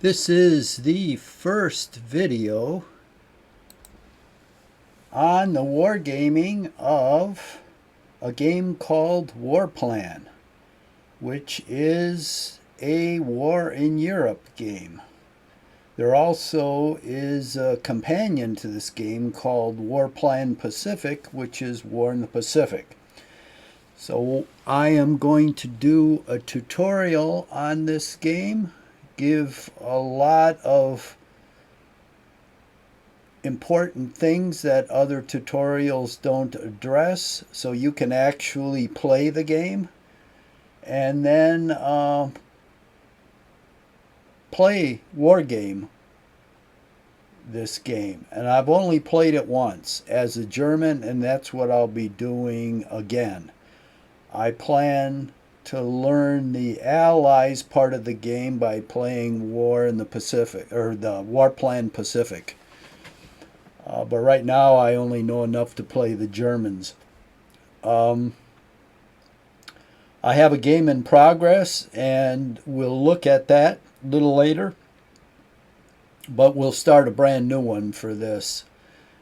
This is the first video on the wargaming of a game called Warplan, which is a War in Europe game. There also is a companion to this game called Warplan Pacific, which is War in the Pacific. So I am going to do a tutorial on this game, give a lot of important things that other tutorials don't address, so you can actually play the game and then play Wargame this game. And I've only played it once as a German, and that's what I'll be doing again. I plan to learn the Allies part of the game by playing War in the Pacific, or the Warplan Pacific. But right now I only know enough to play the Germans. I have a game in progress, and we'll look at that a little later. But we'll start a brand new one for this.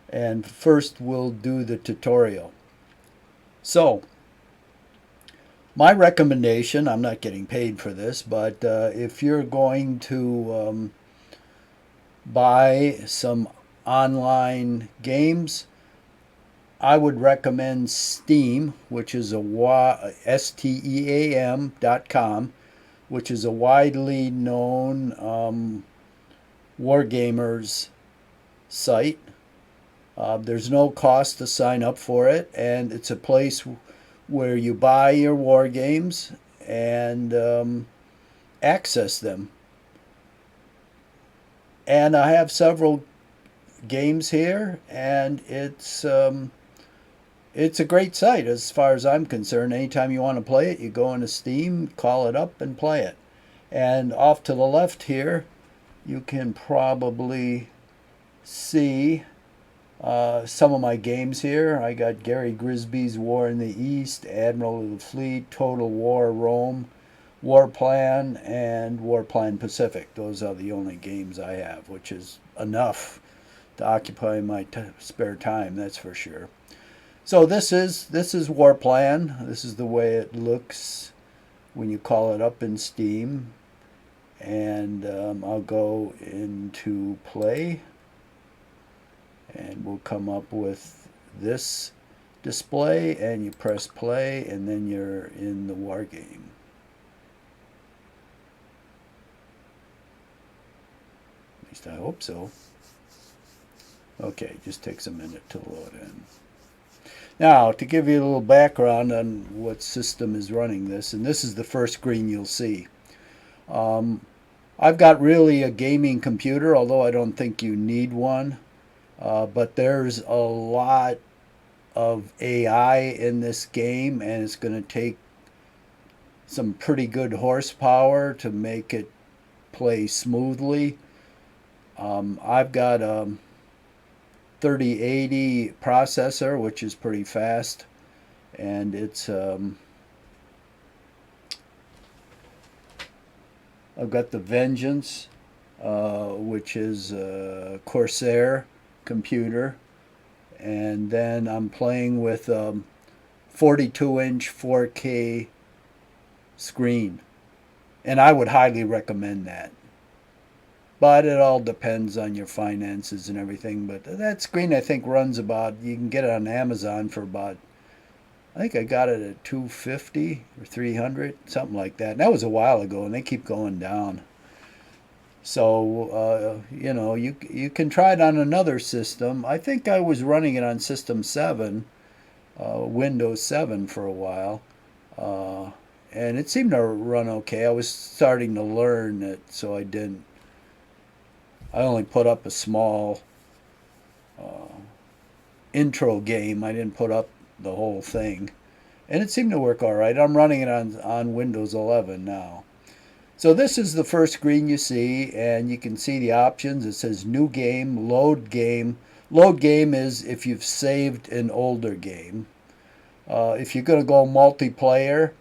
And first we'll do the tutorial. So, my recommendation, I'm not getting paid for this, but if you're going to buy some online games, I would recommend Steam, which is STEAM.com, which is a widely known wargamers site. There's no cost to sign up for it, and it's a place where you buy your war games and access them. And I have several games here, and it's a great site as far as I'm concerned. Anytime you want to play it, you go into Steam, call it up, and play it. And off to the left here, you can probably see some of my games here. I got Gary Grisby's War in the East, Admiral of the Fleet, Total War Rome, Warplan, and Warplan Pacific. Those are the only games I have, which is enough to occupy my spare time, that's for sure. So this is Warplan. This is the way it looks when you call it up in Steam. And I'll go into play, and we'll come up with this display, and you press play, and then you're in the war game. At least I hope so. Okay, just takes a minute to load in. Now, to give you a little background on what system is running this, and this is the first screen you'll see. I've got really a gaming computer, although I don't think you need one. But there's a lot of AI in this game, and it's going to take some pretty good horsepower to make it play smoothly. I've got a 3080 processor, which is pretty fast, and it's I've got the Vengeance, which is a Corsair computer, and then I'm playing with 42-inch 4K screen, and I would highly recommend that. But it all depends on your finances and everything. But that screen, I think, runs about, you can get it on Amazon for about, I think I got it at $250 or $300, something like that. And that was a while ago, and they keep going down. So, you can try it on another system. I think I was running it on System 7, Windows 7 for a while. And it seemed to run okay. I was starting to learn it, so I only put up a small intro game. I didn't put up the whole thing. And it seemed to work all right. I'm running it on Windows 11 now. So this is the first screen you see, and you can see the options. It says New Game, Load Game. Load Game is if you've saved an older game. If you're going to go multiplayer,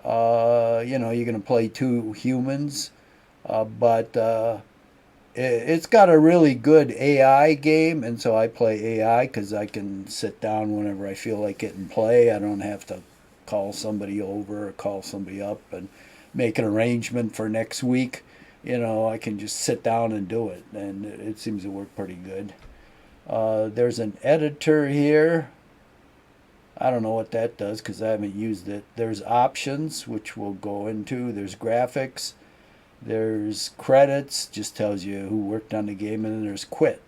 you're going to play two humans. But It's got a really good AI game, and so I play AI because I can sit down whenever I feel like it and play. I don't have to call somebody over or call somebody up and make an arrangement for next week. I can just sit down and do it, and it seems to work pretty good. There's an editor here. I don't know what that does because I haven't used it. There's options, which we'll go into. There's graphics. There's credits, just tells you who worked on the game, and then there's quit.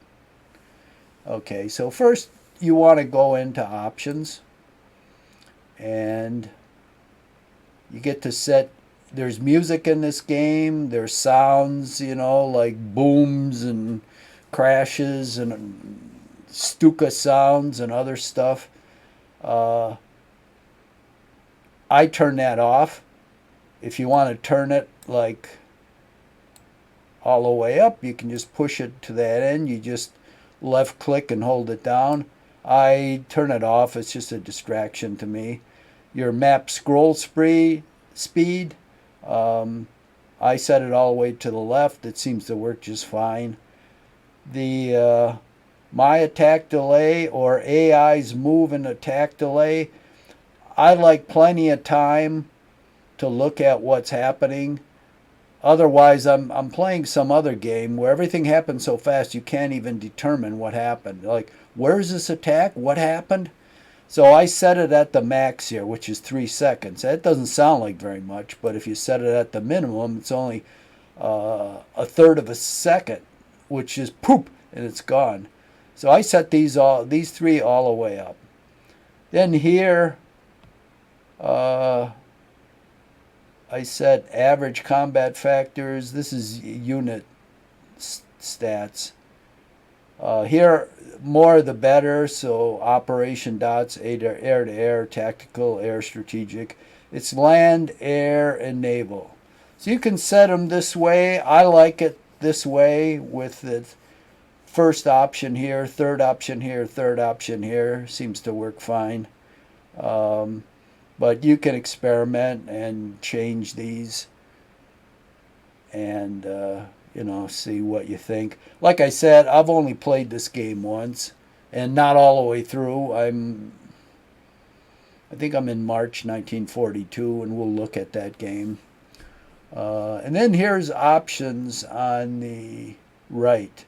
Okay, so first you want to go into options, and you get to set. There's music in this game. There's sounds, like booms and crashes and Stuka sounds and other stuff. Uh, I turn that off. If you want to turn it like all the way up, you can just push it to that end. You just left click and hold it down. I turn it off. It's just a distraction to me. Your map scroll speed, I set it all the way to the left. It seems to work just fine. The my attack delay, or AI's move and attack delay, I like plenty of time to look at what's happening. Otherwise, I'm playing some other game where everything happens so fast you can't even determine what happened. Like, where's this attack? What happened? So I set it at the max here, which is 3 seconds. That doesn't sound like very much, but if you set it at the minimum, it's only a third of a second, which is poop, and it's gone. So I set these three all the way up. Then here, I set average combat factors. This is unit stats. Here, more the better. So operation dots, air to air, tactical, air strategic. It's land, air, and naval. So you can set them this way. I like it this way with the first option here, third option here, third option here. Seems to work fine. But you can experiment and change these and, see what you think. Like I said, I've only played this game once and not all the way through. I think I'm in March 1942, and we'll look at that game. And then here's options on the right.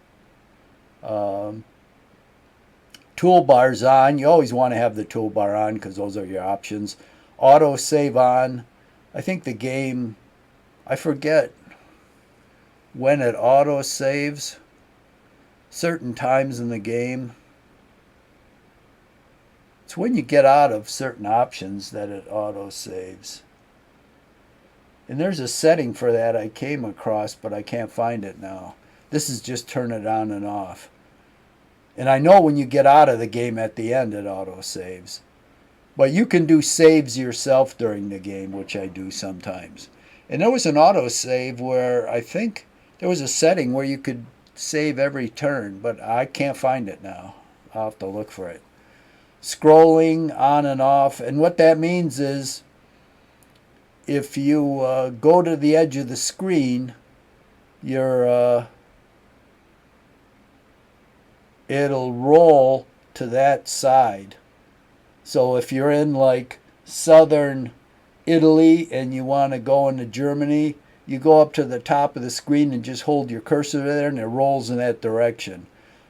Toolbar's on. You always want to have the toolbar on because those are your options. Auto save on. I think the game, I forget when it auto saves. Certain times in the game. It's when you get out of certain options that it auto saves. And there's a setting for that I came across, but I can't find it now. This is just turn it on and off. And I know when you get out of the game at the end, it auto saves. But you can do saves yourself during the game, which I do sometimes. And there was an auto save where I think there was a setting where you could save every turn, but I can't find it now. I'll have to look for it. Scrolling on and off. And what that means is if you go to the edge of the screen, it'll roll to that side. So if you're in like southern Italy and you want to go into Germany, you go up to the top of the screen and just hold your cursor there and it rolls in that direction.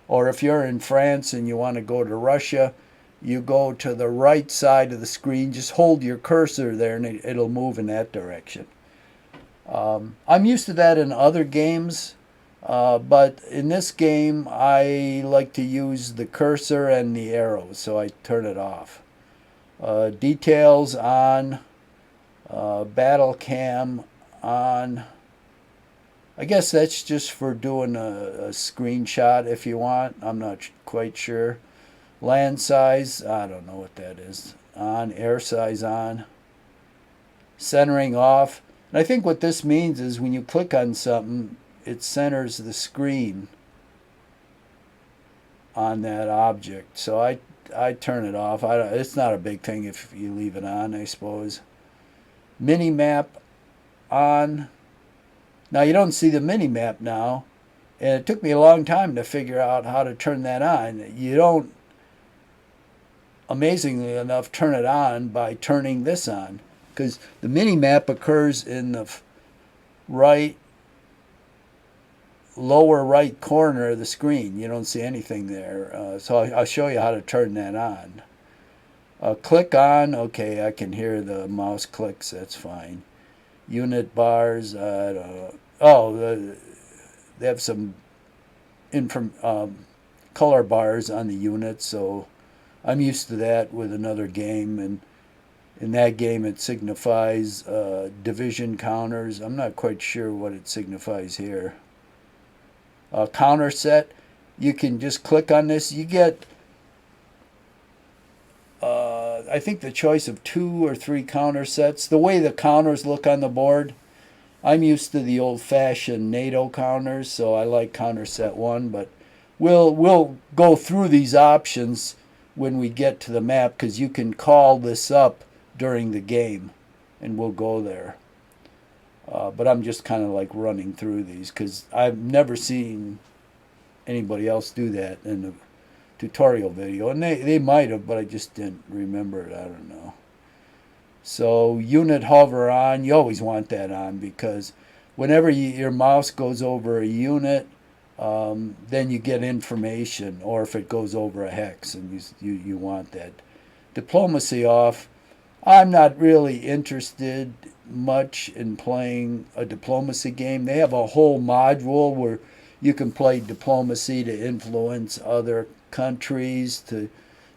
Or if you're in France and you want to go to Russia, you go to the right side of the screen, just hold your cursor there and it'll move in that direction. I'm used to that in other games. But in this game, I like to use the cursor and the arrows, so I turn it off. Details on, battle cam on. I guess that's just for doing a screenshot if you want. I'm not quite sure. Land size, I don't know what that is. On, air size on. Centering off. And I think what this means is when you click on something, it centers the screen on that object. So I turn it off. It's not a big thing if you leave it on, I suppose. Mini map on. Now you don't see the mini map now. And it took me a long time to figure out how to turn that on. You don't, amazingly enough, turn it on by turning this on, because the mini map occurs in the right lower right corner of the screen. You don't see anything there. So I'll show you how to turn that on. Click on. Okay, I can hear the mouse clicks. That's fine. Unit bars. They have some color bars on the units, so I'm used to that with another game, and in that game it signifies division counters. I'm not quite sure what it signifies here. Counter set, you can just click on this. You get, I think, the choice of 2 or 3 counter sets. The way the counters look on the board, I'm used to the old-fashioned NATO counters, so I like counter set 1, but we'll go through these options when we get to the map, because you can call this up during the game, and we'll go there. But I'm just kind of like running through these because I've never seen anybody else do that in the tutorial video. And they might have, but I just didn't remember it. I don't know. So unit hover on, you always want that on, because whenever your mouse goes over a unit, then you get information, or if it goes over a hex, and you want that. Diplomacy off. I'm not really interested much in playing a diplomacy game. They have a whole module where you can play diplomacy to influence other countries to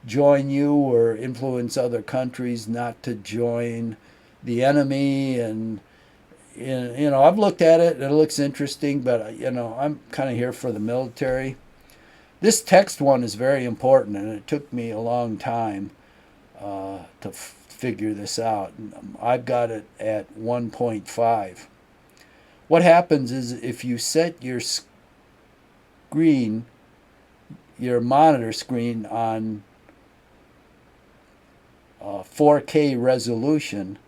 join you, or influence other countries not to join the enemy. And I've looked at it and it looks interesting, but I'm kind of here for the military. This text one is very important, and it took me a long time to figure this out. I've got it at 1.5. What happens is, if you set your screen, your monitor screen, on 4K resolution,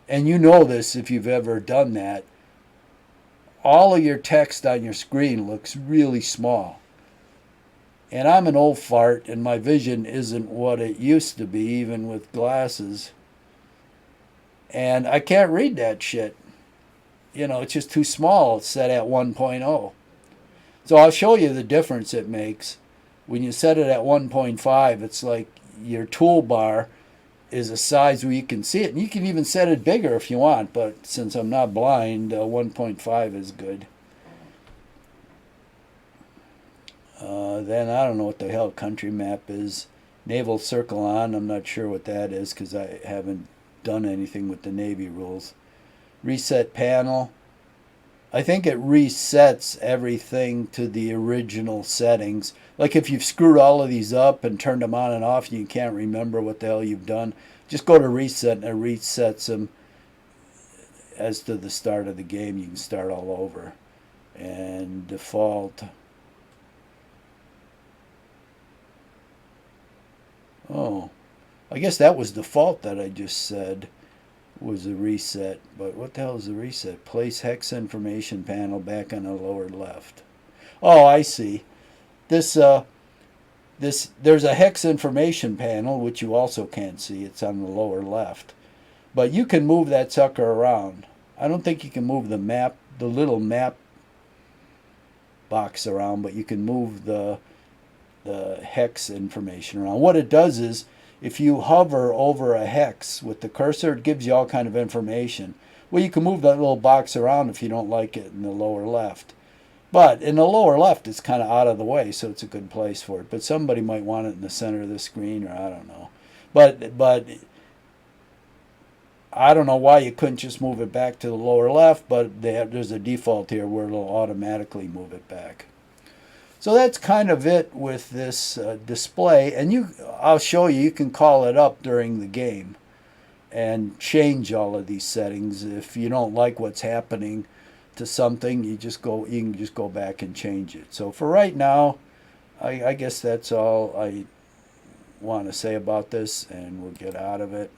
and you know this if you've ever done that, all of your text on your screen looks really small. And I'm an old fart, and my vision isn't what it used to be, even with glasses. And I can't read that shit. It's just too small. It's set at 1.0. So I'll show you the difference it makes. When you set it at 1.5, it's like your toolbar is a size where you can see it. And you can even set it bigger if you want, but since I'm not blind, 1.5 is good. Then I don't know what the hell country map is. Naval circle on. I'm not sure what that is because I haven't done anything with the Navy rules. Reset panel. I think it resets everything to the original settings. Like if you've screwed all of these up and turned them on and off and you can't remember what the hell you've done, just go to reset and it resets them as to the start of the game. You can start all over. And default. Oh, I guess that was default that I just said was a reset. But what the hell is the reset? Place hex information panel back on the lower left. Oh, I see. There's a hex information panel, which you also can't see. It's on the lower left. But you can move that sucker around. I don't think you can move the little map box around, but you can move the hex information around. What it does is, if you hover over a hex with the cursor, it gives you all kind of information. Well, you can move that little box around if you don't like it in the lower left. But in the lower left, it's kind of out of the way, so it's a good place for it. But somebody might want it in the center of the screen, or I don't know. But I don't know why you couldn't just move it back to the lower left, but there's a default here where it'll automatically move it back. So that's kind of it with this display. And I'll show you, you can call it up during the game and change all of these settings. If you don't like what's happening to something, you can just go back and change it. So for right now, I guess that's all I want to say about this, and we'll get out of it.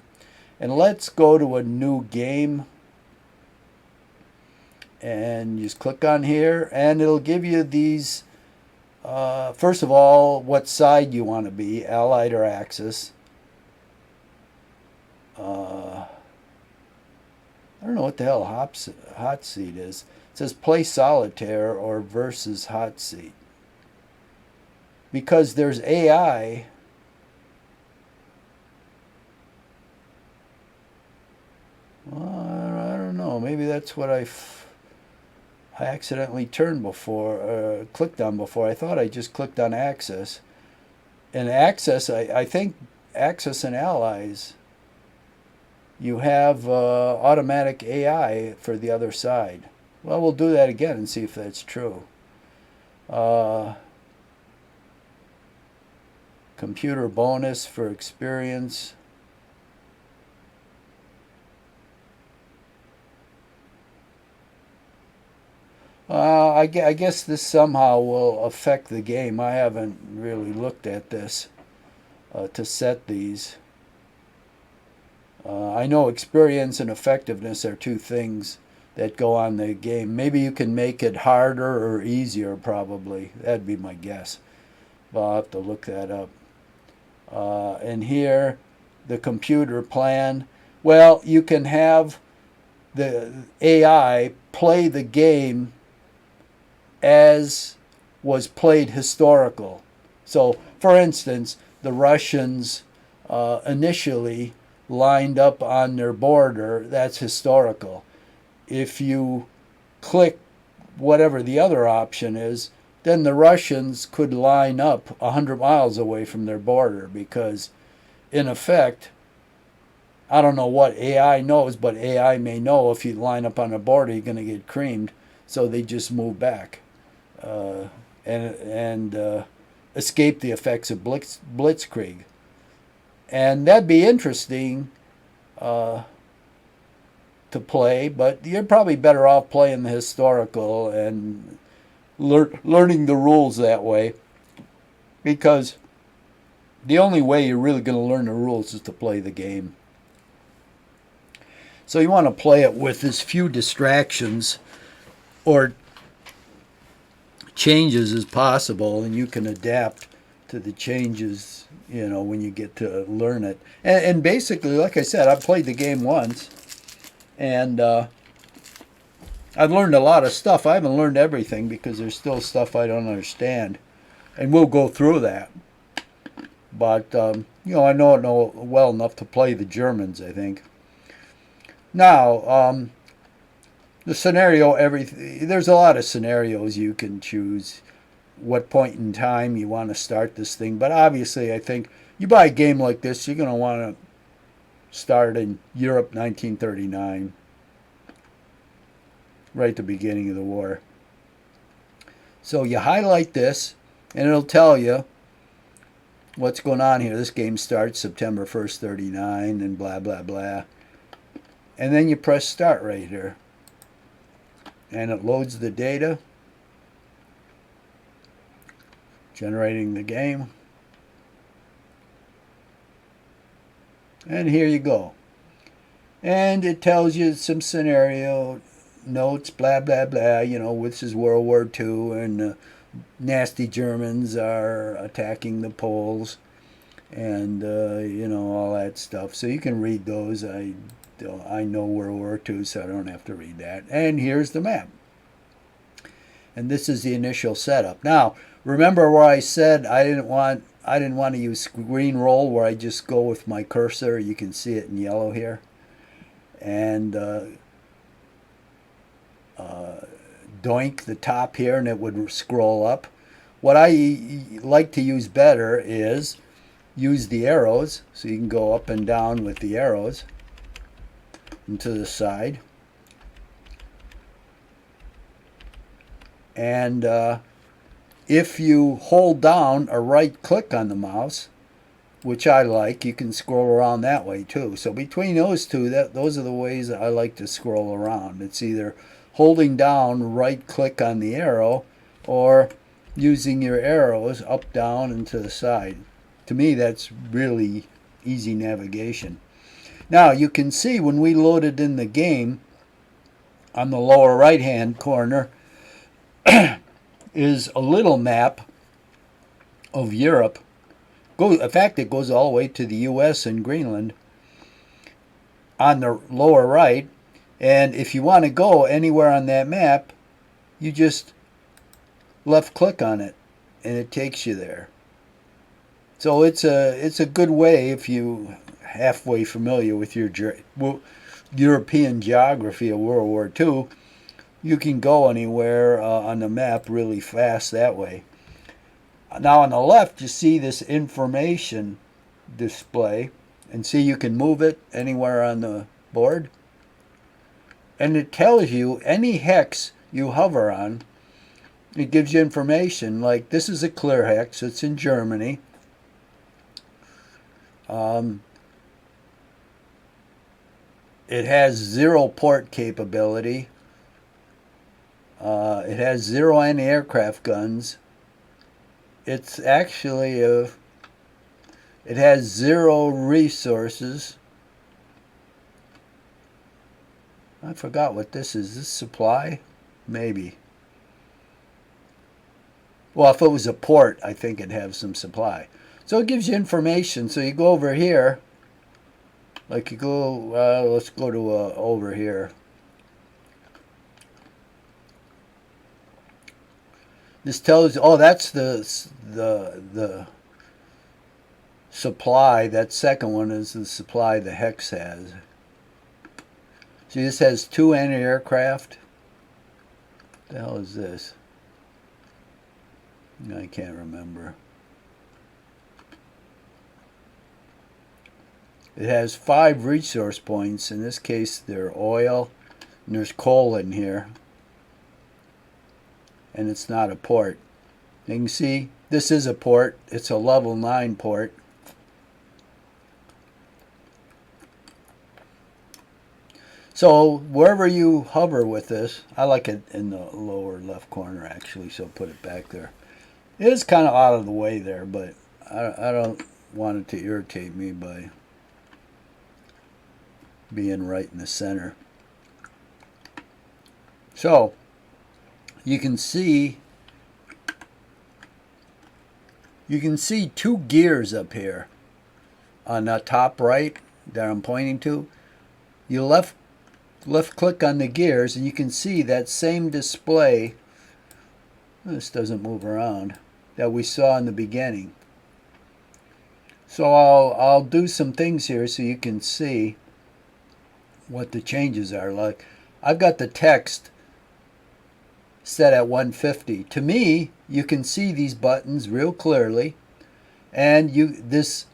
And let's go to a new game. And you just click on here, and it'll give you these. First of all, what side you want to be, Allied or Axis. I don't know what the hell hot seat is. It says play solitaire or versus hot seat. Because there's AI. Well, I don't know. Maybe that's what I accidentally turned before, clicked on before. I thought I just clicked on Axis. And Axis, I think Axis and Allies, you have automatic AI for the other side. Well, we'll do that again and see if that's true. Computer bonus for experience. I guess this somehow will affect the game. I haven't really looked at this to set these. I know experience and effectiveness are two things that go on the game. Maybe you can make it harder or easier, probably. That'd be my guess. But I'll have to look that up. And here, the computer plan. Well, you can have the AI play the game as was played historical. So, for instance, the Russians initially lined up on their border. That's historical. If you click whatever the other option is, then the Russians could line up 100 miles away from their border because, in effect, I don't know what AI knows, but AI may know if you line up on a border, you're going to get creamed. So they just move back and escape the effects of blitzkrieg. And that'd be interesting to play, but you're probably better off playing the historical and learning the rules that way, because the only way you're really going to learn the rules is to play the game. So you want to play it with as few distractions or changes as possible, and you can adapt to the changes, when you get to learn it. And basically, like I said, I've played the game once, and I've learned a lot of stuff. I haven't learned everything because there's still stuff I don't understand, and we'll go through that. But I know well enough to play the Germans, I think. Now, the scenario, there's a lot of scenarios you can choose. What point in time you want to start this thing, but obviously, I think you buy a game like this, you're going to want to start in Europe, 1939. Right at the beginning of the war. So you highlight this, and it'll tell you what's going on here. This game starts September 1st, 39, and blah, blah, blah. And then you press start right here. And it loads the data, generating the game. And here you go. And it tells you some scenario notes, blah, blah, blah. This is World War II, and nasty Germans are attacking the Poles, and, all that stuff. So you can read those. I know World War II, so I don't have to read that. And here's the map. And this is the initial setup. Now, remember where I said I didn't want to use screen roll, where I just go with my cursor. You can see it in yellow here. And doink the top here, and it would scroll up. What I like to use better is use the arrows, so you can go up and down with the arrows and to the side. And if you hold down or right click on the mouse, which I like, you can scroll around that way too. So between those two, those are the ways I like to scroll around. It's either holding down, right click on the arrow, or using your arrows up, down, and to the side. To me, that's really easy navigation. Now, you can see when we loaded in the game, on the lower right hand corner is a little map of Europe. In fact, it goes all the way to the U.S. and Greenland on the lower right. And if you want to go anywhere on that map, you just left click on it and it takes you there. So it's a good way if you halfway familiar with your European geography of World War II. You can go anywhere on the map really fast that way. Now on the left, you see this information display, and see you can move it anywhere on the board. And it tells you any hex you hover on, it gives you information. Like this is a clear hex, it's in Germany. It has 0 port capability. It has 0 anti-aircraft guns. It's actually it has 0 resources. I forgot what this is. This supply? Maybe. Well, if it was a port, I think it'd have some supply. So it gives you information. So you go over here. Like you go, let's go to over here. This tells you, oh, that's the supply. That second one is the supply the hex has. See, this has 2 anti-aircraft. What the hell is this? I can't remember. It has 5 resource points. In this case, they're oil, and there's coal in here. And it's not a port. You can see, this is a port. It's a level 9 port. So wherever you hover with this, I like it in the lower left corner actually, so put it back there. It is kind of out of the way there, but I don't want it to irritate me by being right in the center. So you can see 2 gears up here on the top right that I'm pointing to. You left click on the gears and you can see that same display. This doesn't move around, that we saw in the beginning. So I'll do some things here so you can see what the changes are. Like I've got the text set at 150. To me, you can see these buttons real clearly, and this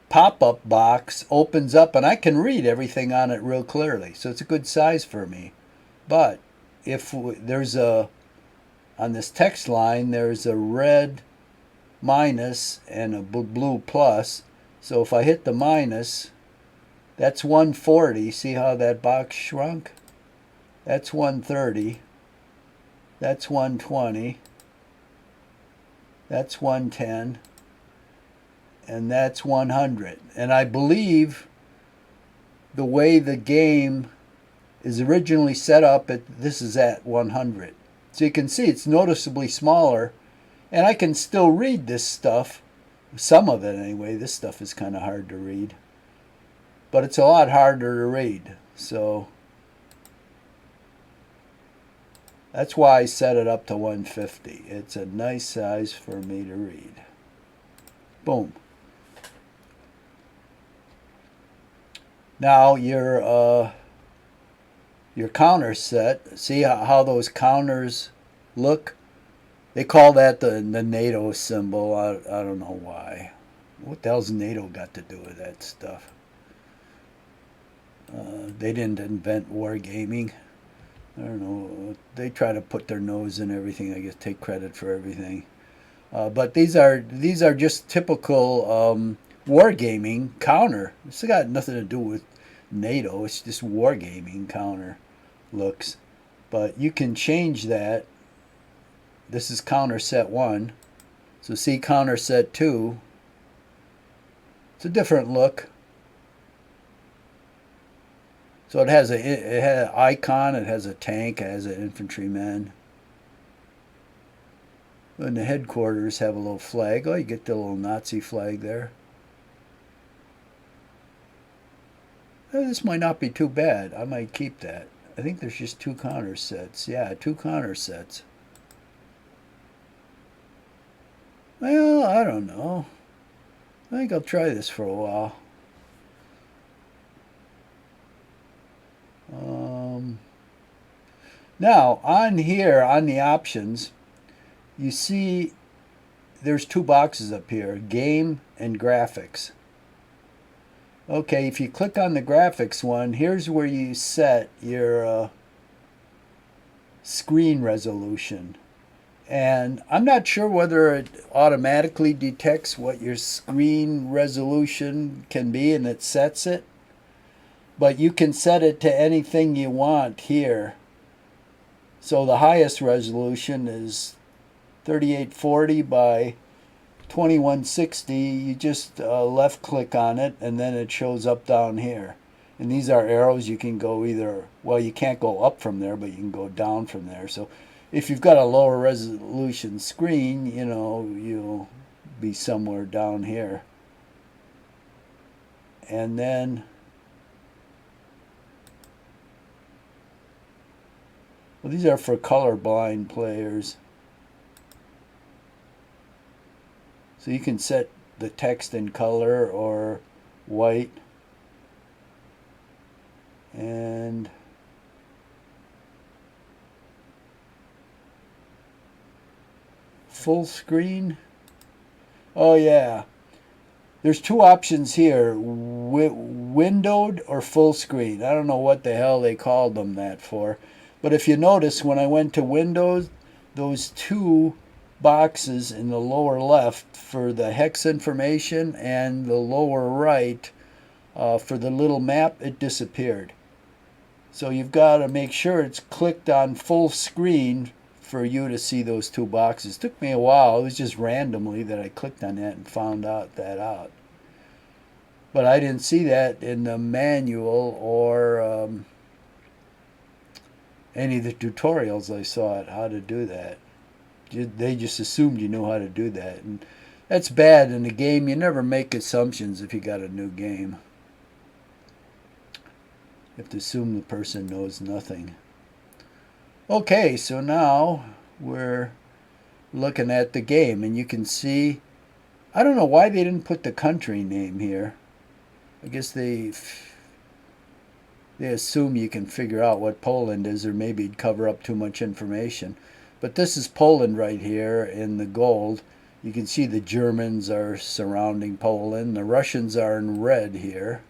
pop-up box opens up and I can read everything on it real clearly. So it's a good size for me. But if there's on this text line, there's a red minus and a blue plus. So if I hit the minus, that's 140. See how that box shrunk? That's 130. That's 120. That's 110. And that's 100. And I believe the way the game is originally set up, this is at 100. So you can see it's noticeably smaller, and I can still read this stuff. Some of it anyway. This stuff is kind of hard to read. But it's a lot harder to read. So that's why I set it up to 150. It's a nice size for me to read. Boom. Now your counter set. See how those counters look? They call that the NATO symbol. I don't know why. What the hell's NATO got to do with that stuff? They didn't invent wargaming. I don't know. They try to put their nose in everything. I guess take credit for everything. But these are just typical wargaming counter. It's got nothing to do with NATO. It's just wargaming counter looks. But you can change that. This is counter set 1. So see counter set 2. It's a different look. So it has an icon, it has a tank, it has an infantryman. And the headquarters have a little flag. Oh, you get the little Nazi flag there. This might not be too bad. I might keep that. I think there's just 2 counter sets. Yeah, 2 counter sets. Well, I don't know. I think I'll try this for a while. Now, on here, on the options, you see there's 2 boxes up here, game and graphics. Okay, if you click on the graphics one, here's where you set your screen resolution. And I'm not sure whether it automatically detects what your screen resolution can be and it sets it. But you can set it to anything you want here. So the highest resolution is 3840 by 2160. You just left click on it and then it shows up down here. And these are arrows. You can go either, well, you can't go up from there, but you can go down from there. So if you've got a lower resolution screen, you know, you'll be somewhere down here. And then, well, these are for colorblind players. So you can set the text in color or white. And full screen. Oh yeah. There's 2 options here, windowed or full screen. I don't know what the hell they called them that for. But if you notice, when I went to Windows, those 2 boxes in the lower left for the hex information and the lower right for the little map, it disappeared. So you've got to make sure it's clicked on full screen for you to see those 2 boxes. It took me a while. It was just randomly that I clicked on that and found that out. But I didn't see that in the manual or any of the tutorials I saw it how to do that. They just assumed you knew how to do that. And that's bad in a game. You never make assumptions if you got a new game. You have to assume the person knows nothing. Okay, so now we're looking at the game, and you can see, I don't know why they didn't put the country name here. I guess they assume you can figure out what Poland is, or maybe it'd cover up too much information. But this is Poland right here in the gold. You can see the Germans are surrounding Poland. The Russians are in red here.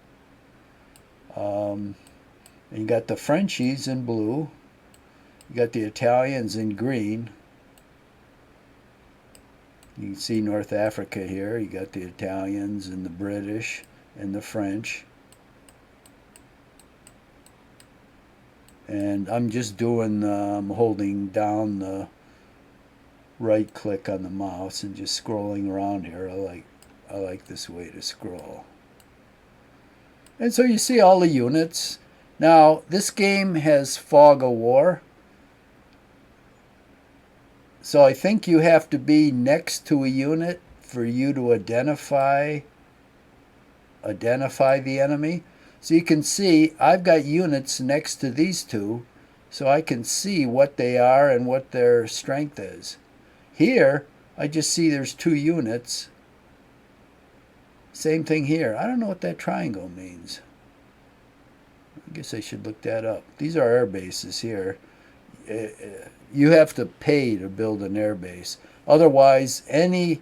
And you got the Frenchies in blue. You got the Italians in green. You can see North Africa here. You got the Italians and the British and the French. And I'm just doing, I'm holding down the right click on the mouse and just scrolling around here. I like this way to scroll. And so you see all the units. Now, this game has fog of war. So I think you have to be next to a unit for you to identify the enemy. So you can see I've got units next to these 2, so I can see what they are and what their strength is. Here, I just see there's 2 units. Same thing here. I don't know what that triangle means. I guess I should look that up. These are air bases here. You have to pay to build an air base. Otherwise, any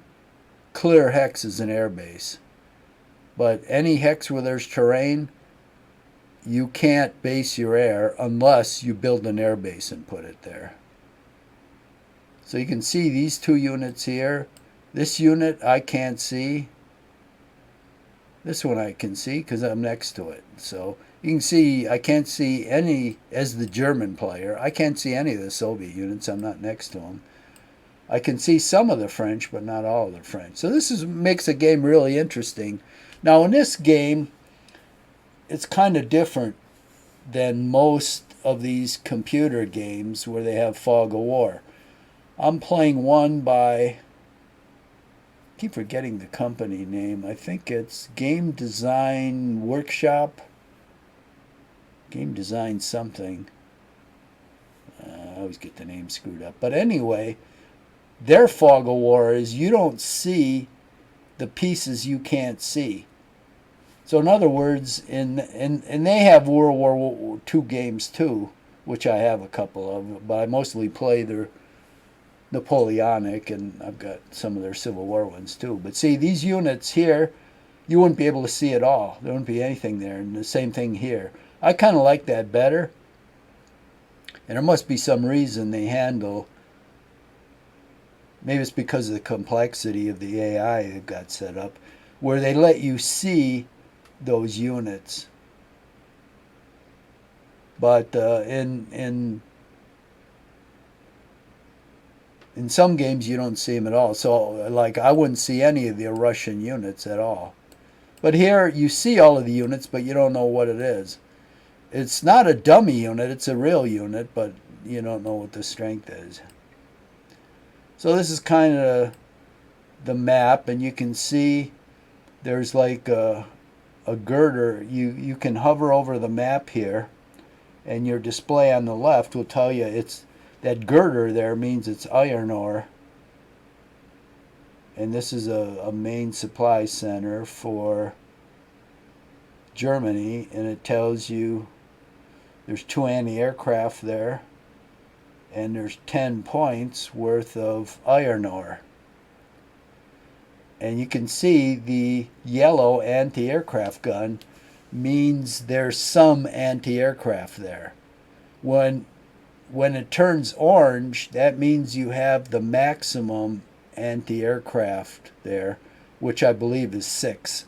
clear hex is an air base. But any hex where there's terrain, you can't base your air unless you build an air base and put it there. So you can see these 2 units here. This unit I can't see. This one I can see because I'm next to it. So you can see I can't see any, as the German player, I can't see any of the Soviet units. I'm not next to them. I can see some of the French, but not all of the French. So this makes the game really interesting. Now in this game, it's kind of different than most of these computer games where they have fog of war. I'm playing one by, I keep forgetting the company name. I think it's Game Design Workshop. Game Design something. I always get the name screwed up. But anyway, their fog of war is you don't see the pieces you can't see. So in other words, and they have World War II games too, which I have a couple of, but I mostly play their Napoleonic, and I've got some of their Civil War ones too. But see, these units here, you wouldn't be able to see at all. There wouldn't be anything there, and the same thing here. I kind of like that better, and there must be some reason they handle. Maybe it's because of the complexity of the AI they've got set up, where they let you see those units. But in some games you don't see them at all. So like I wouldn't see any of the Russian units at all. But here you see all of the units, but you don't know what it is. It's not a dummy unit, it's a real unit, but you don't know what the strength is. So this is kind of the map, and you can see there's like a girder. You can hover over the map here, and your display on the left will tell you it's that girder there means it's iron ore. And this is a main supply center for Germany, and it tells you there's 2 anti-aircraft there, and there's 10 points worth of iron ore. And you can see the yellow anti-aircraft gun means there's some anti-aircraft there. When it turns orange, that means you have the maximum anti-aircraft there, which I believe is 6.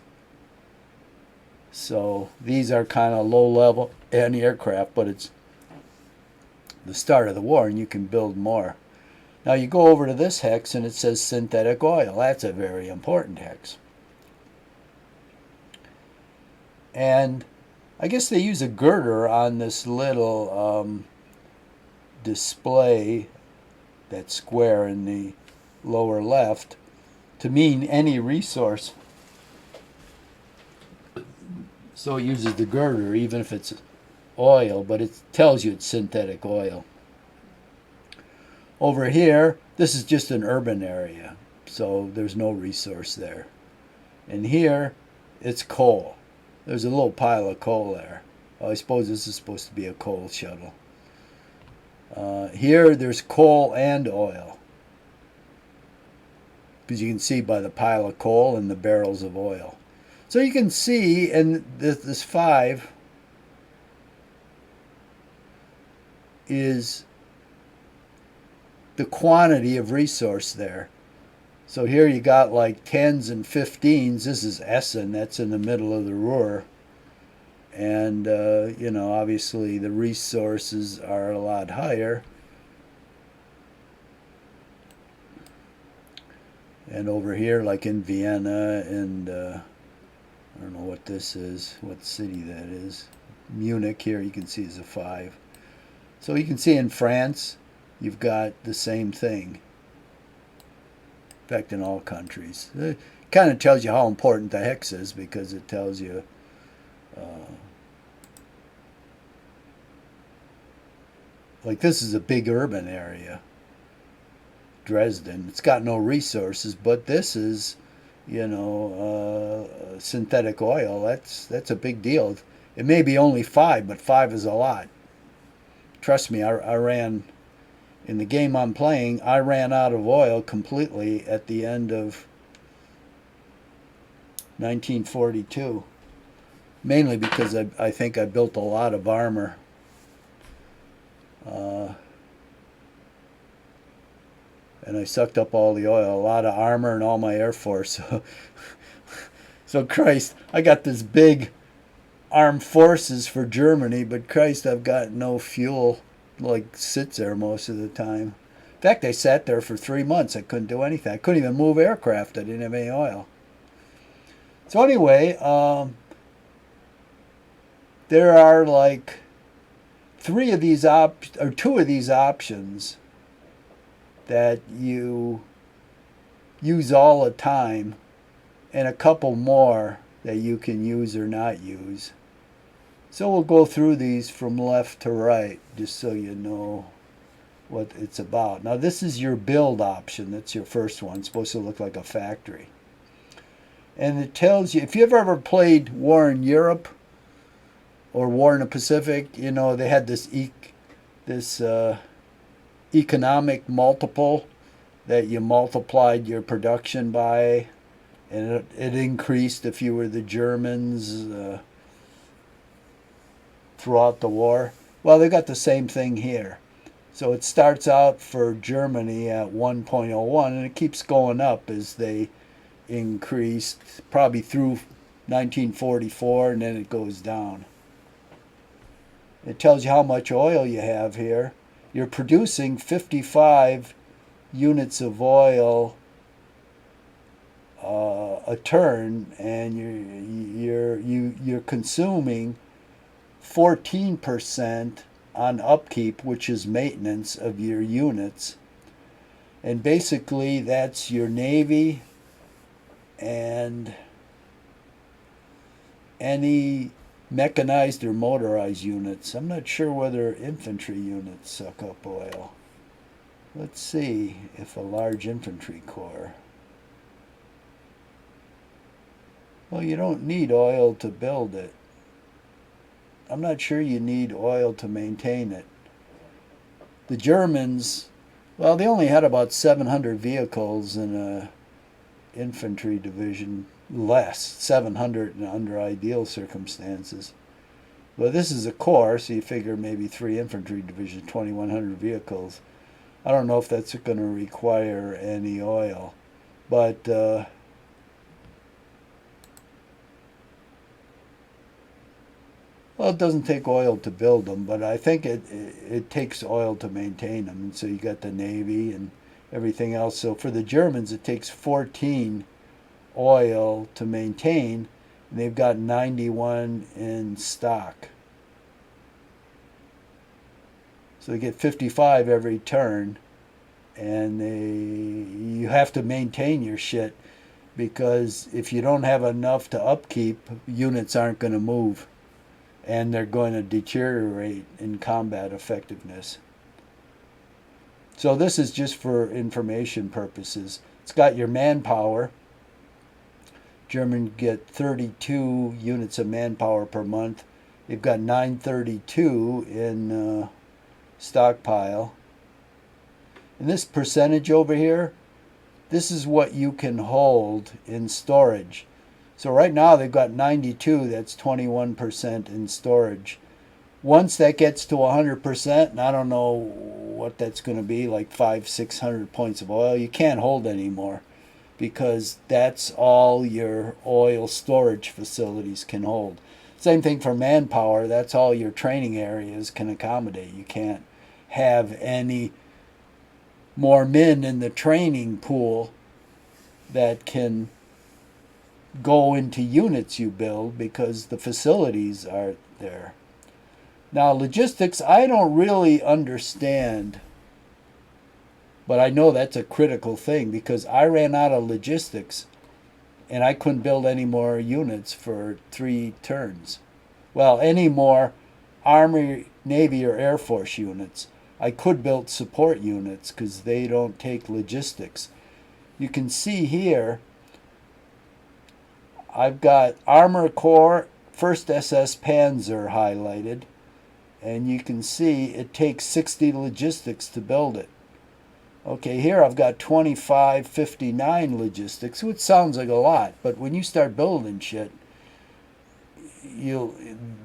So these are kind of low-level anti-aircraft, but it's the start of the war, and you can build more. Now you go over to this hex, and it says synthetic oil. That's a very important hex. And I guess they use a girder on this little display, that square in the lower left, to mean any resource. So it uses the girder even if it's oil, but it tells you it's synthetic oil. Over here, this is just an urban area, so there's no resource there. And here, it's coal. There's a little pile of coal there. I suppose this is supposed to be a coal shuttle. Here, there's coal and oil, because you can see by the pile of coal and the barrels of oil. So you can see, and this 5 is the quantity of resource there. So here you got like 10s and 15s. This is Essen, that's in the middle of the Ruhr. And, you know, obviously the resources are a lot higher. And over here, like in Vienna, and I don't know what this is, what city that is. Munich here you can see is a 5. So you can see in France, you've got the same thing. In fact, in all countries. It kind of tells you how important the hex is, because it tells you like this is a big urban area, Dresden. It's got no resources, but this is, you know, synthetic oil. That's a big deal. It may be only 5, but 5 is a lot. Trust me, I ran, in the game I'm playing, I ran out of oil completely at the end of 1942. Mainly because I think I built a lot of armor. And I sucked up all the oil, a lot of armor and all my Air Force. So Christ, I got this big armed forces for Germany, but Christ, I've got no fuel. Like, sits there most of the time. In fact, I sat there for 3 months. I couldn't do anything. I couldn't even move aircraft. I didn't have any oil. So anyway, there are like two of these options that you use all the time, and a couple more that you can use or not use. So we'll go through these from left to right just so you know what it's about. Now this is your build option. That's your first one. It's supposed to look like a factory. And it tells you, if you've ever played War in Europe or War in the Pacific, you know, they had this economic multiple that you multiplied your production by, and it increased if you were the Germans throughout the war. Well, they got the same thing here. So it starts out for Germany at 1.01, and it keeps going up as they increased probably through 1944, and then it goes down. It tells you how much oil you have here. You're producing 55 units of oil a turn, and you're consuming 14% on upkeep, which is maintenance of your units. And basically that's your Navy and any mechanized or motorized units. I'm not sure whether infantry units suck up oil. Let's see if a large infantry corps. Well, you don't need oil to build it. I'm not sure you need oil to maintain it. The Germans, well, they only had about 700 vehicles in a infantry division, less, 700 under ideal circumstances. But this is a corps, so you figure maybe 3 infantry divisions, 2,100 vehicles. I don't know if that's going to require any oil, but well, it doesn't take oil to build them, but I think it takes oil to maintain them. And so you got the Navy and everything else. So for the Germans, it takes 14 oil to maintain, and they've got 91 in stock. So they get 55 every turn, and you have to maintain your shit, because if you don't have enough to upkeep, units aren't going to move, and they're going to deteriorate in combat effectiveness. So this is just for information purposes. It's got your manpower. Germans get 32 units of manpower per month. They've got 932 in stockpile. And this percentage over here, this is what you can hold in storage. So right now they've got 92, that's 21% in storage. Once that gets to 100%, and I don't know what that's going to be, like 500-600 points of oil, you can't hold anymore, because that's all your oil storage facilities can hold. Same thing for manpower, that's all your training areas can accommodate. You can't have any more men in the training pool that can go into units you build, because the facilities aren't there. Now, logistics, I don't really understand, but I know that's a critical thing, because I ran out of logistics and I couldn't build any more units for 3 turns. Well, any more Army, Navy, or Air Force units. I could build support units because they don't take logistics. You can see here, I've got Armor Corps, 1st SS Panzer highlighted, and you can see it takes 60 logistics to build it. Okay, here I've got 2559 logistics, which sounds like a lot, but when you start building shit,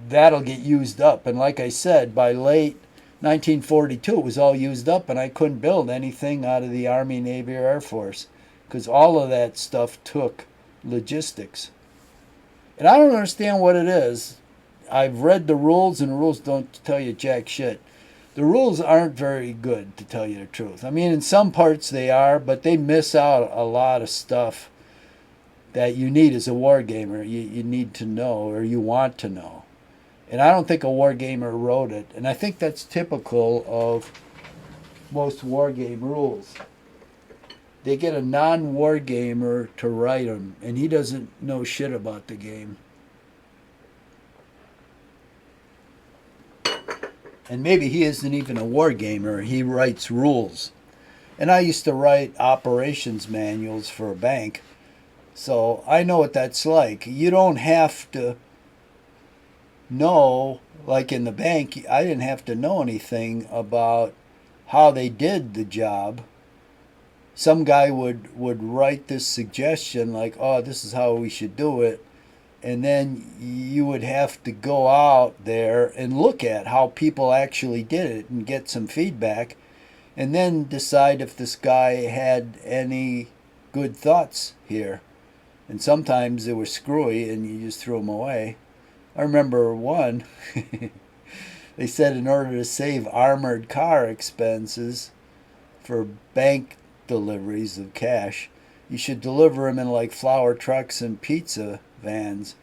that'll get used up. And like I said, by late 1942, it was all used up, and I couldn't build anything out of the Army, Navy, or Air Force, because all of that stuff took logistics. And I don't understand what it is. I've read the rules, and the rules don't tell you jack shit. The rules aren't very good, to tell you the truth. I mean, in some parts they are, but they miss out a lot of stuff that you need as a wargamer. You need to know, or you want to know. And I don't think a wargamer wrote it. And I think that's typical of most wargame rules. They get a non-wargamer to write them, and he doesn't know shit about the game. And maybe he isn't even a wargamer. He writes rules. And I used to write operations manuals for a bank, so I know what that's like. You don't have to know, like in the bank, I didn't have to know anything about how they did the job. Some guy would write this suggestion like, oh, this is how we should do it. And then you would have to go out there and look at how people actually did it and get some feedback, and then decide if this guy had any good thoughts here. And sometimes they were screwy and you just threw them away. I remember one, they said in order to save armored car expenses for bank deliveries of cash, you should deliver them in like flour trucks and pizza vans.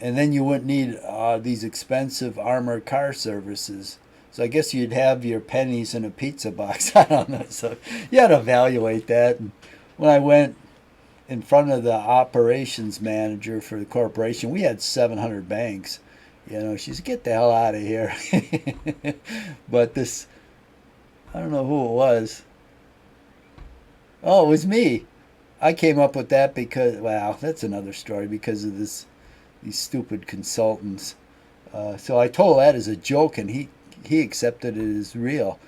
And then you wouldn't need these expensive armored car services. So I guess you'd have your pennies in a pizza box. I don't know. So you had to evaluate that. And when I went in front of the operations manager for the corporation, we had 700 banks. You know, she said, get the hell out of here. But this, I don't know who it was. Oh, it was me. I came up with that because, wow, that's another story, because of these stupid consultants. So I told that as a joke, and he accepted it as real,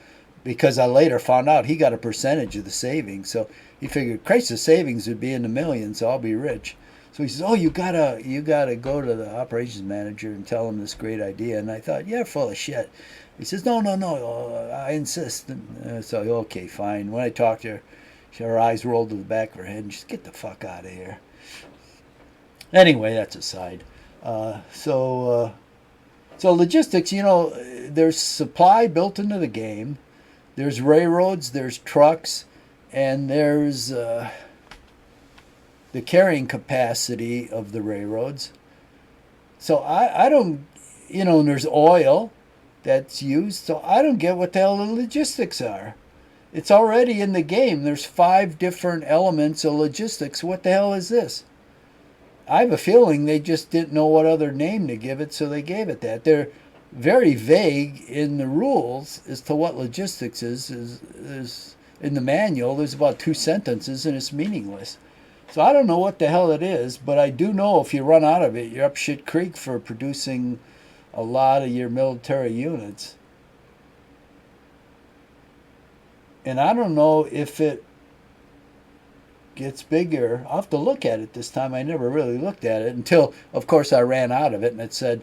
because I later found out he got a percentage of the savings. So he figured, Christ, the savings would be in the millions, so I'll be rich. So he says, oh, you gotta go to the operations manager and tell him this great idea. And I thought, you're full of shit. He says, no, I insist. And, so okay, fine. When I talked to her, her eyes rolled to the back of her head, and she said, get the fuck out of here. Anyway, that's aside. So logistics, there's supply built into the game. There's railroads, there's trucks, and there's the carrying capacity of the railroads. So I don't, and there's oil that's used. So I don't get what the hell the logistics are. It's already in the game. There's 5 different elements of logistics. What the hell is this? I have a feeling they just didn't know what other name to give it, so they gave it that. They're very vague in the rules as to what logistics is in the manual. There's about 2 sentences, and it's meaningless. So I don't know what the hell it is, but I do know if you run out of it, you're up shit creek for producing a lot of your military units. And I don't know if it gets bigger. I'll have to look at it this time. I never really looked at it until, of course, I ran out of it, and it said,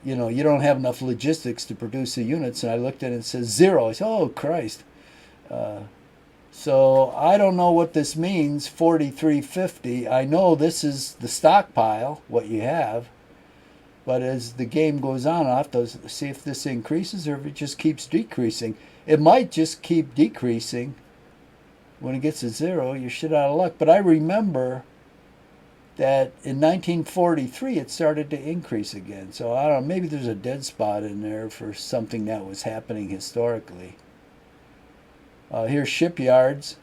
you don't have enough logistics to produce the units. And I looked at it and it says 0. I said, oh, Christ. So I don't know what this means, 4350. I know this is the stockpile, what you have. But as the game goes on, I'll have to see if this increases or if it just keeps decreasing. It might just keep decreasing. When it gets to 0, you're shit out of luck. But I remember that in 1943 it started to increase again. So I don't know, maybe there's a dead spot in there for something that was happening historically. Here's shipyards.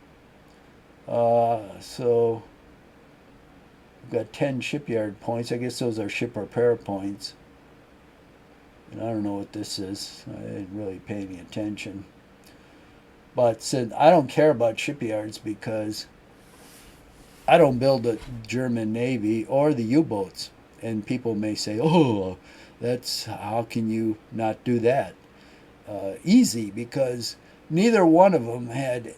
So we've got 10 shipyard points. I guess those are ship repair points. And I don't know what this is. I didn't really pay any attention. But said I don't care about shipyards because I don't build the German Navy or the U-boats. And people may say, oh, how can you not do that? Easy, because neither one of them had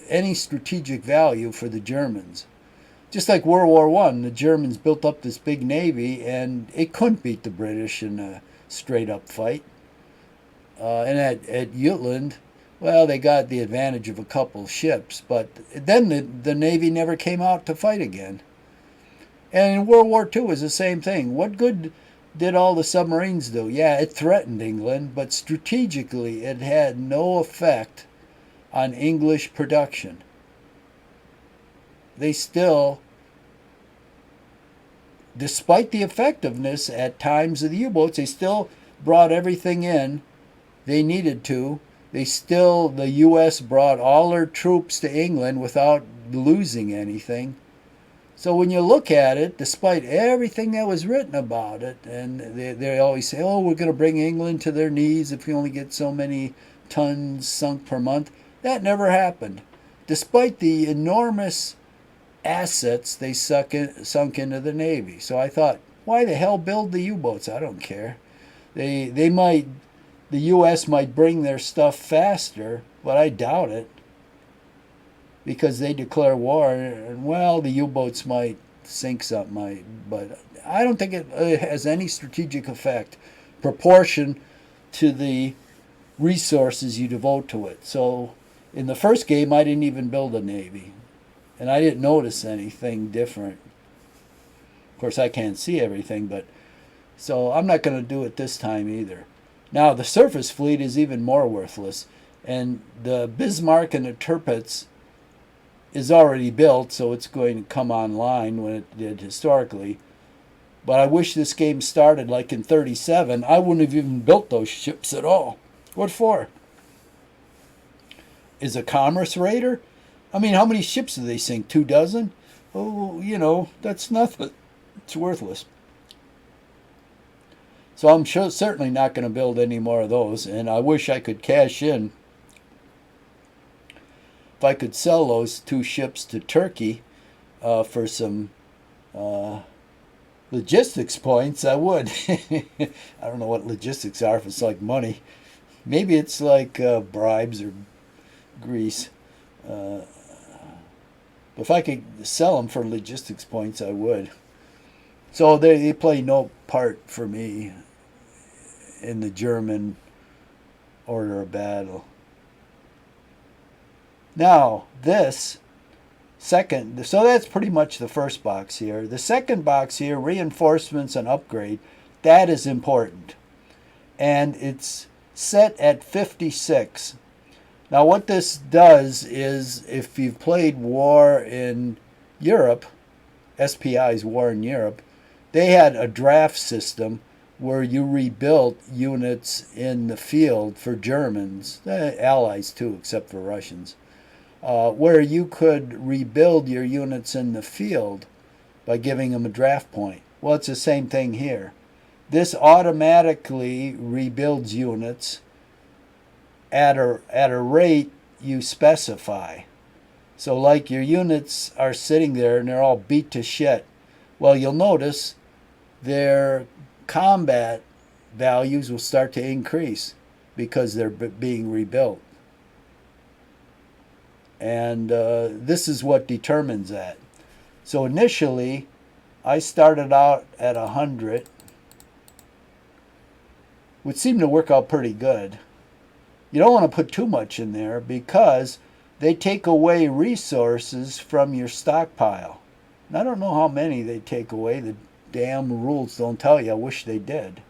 any strategic value for the Germans. Just like World War I, the Germans built up this big navy, and it couldn't beat the British in a straight-up fight. And at Jutland, well, they got the advantage of a couple ships, but then the Navy never came out to fight again. And in World War II was the same thing. What good did all the submarines do? Yeah, it threatened England, but strategically it had no effect on English production. They still despite the effectiveness at times of the U-boats, they still brought everything in they needed to. The U.S. brought all their troops to England without losing anything. So when you look at it, despite everything that was written about it, and they always say, oh, we're going to bring England to their knees if we only get so many tons sunk per month. That never happened. Despite the enormous assets they sunk into the Navy. So I thought, why the hell build the U-boats? I don't care. They might, the U.S. might bring their stuff faster, but I doubt it. Because they declare war, and well, the U-boats might sink something, but I don't think it has any strategic effect proportion to the resources you devote to it. So in the first game, I didn't even build a navy, and I didn't notice anything different. Of course, I can't see everything, but so I'm not going to do it this time either. Now, the surface fleet is even more worthless, and the Bismarck and the Tirpitz is already built, so it's going to come online when it did historically. But I wish this game started like in 37. I wouldn't have even built those ships at all. What for? Is a commerce raider? I mean, how many ships do they sink? 2 dozen? Oh, that's nothing. It's worthless. So I'm certainly not going to build any more of those, and I wish I could cash in. If I could sell those 2 ships to Turkey for some logistics points, I would. I don't know what logistics are, if it's like money. Maybe it's like bribes or grease. But if I could sell them for logistics points, I would. So they play no part for me in the German order of battle. Now, this second, so that's pretty much the first box here. The second box here, reinforcements and upgrade, that is important. And it's set at 56. Now, what this does is, if you've played War in Europe, SPI's War in Europe, they had a draft system where you rebuilt units in the field for Germans, Allies too, except for Russians. Where you could rebuild your units in the field by giving them a draft point. Well, it's the same thing here. This automatically rebuilds units at a rate you specify. So like your units are sitting there and they're all beat to shit. Well, you'll notice their combat values will start to increase because they're being rebuilt. And this is what determines that. So initially, I started out at 100, which seemed to work out pretty good. You don't want to put too much in there because they take away resources from your stockpile. And I don't know how many they take away. The damn rules don't tell you. I wish they did.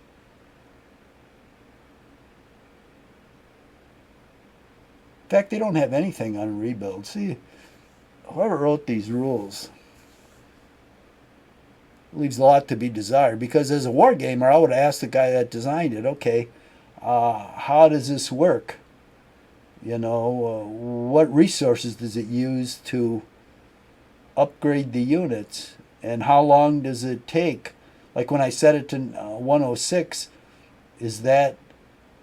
In fact, they don't have anything on rebuild. See, whoever wrote these rules leaves a lot to be desired. Because as a wargamer, I would ask the guy that designed it, okay, how does this work? What resources does it use to upgrade the units? And how long does it take? Like when I set it to 106, is that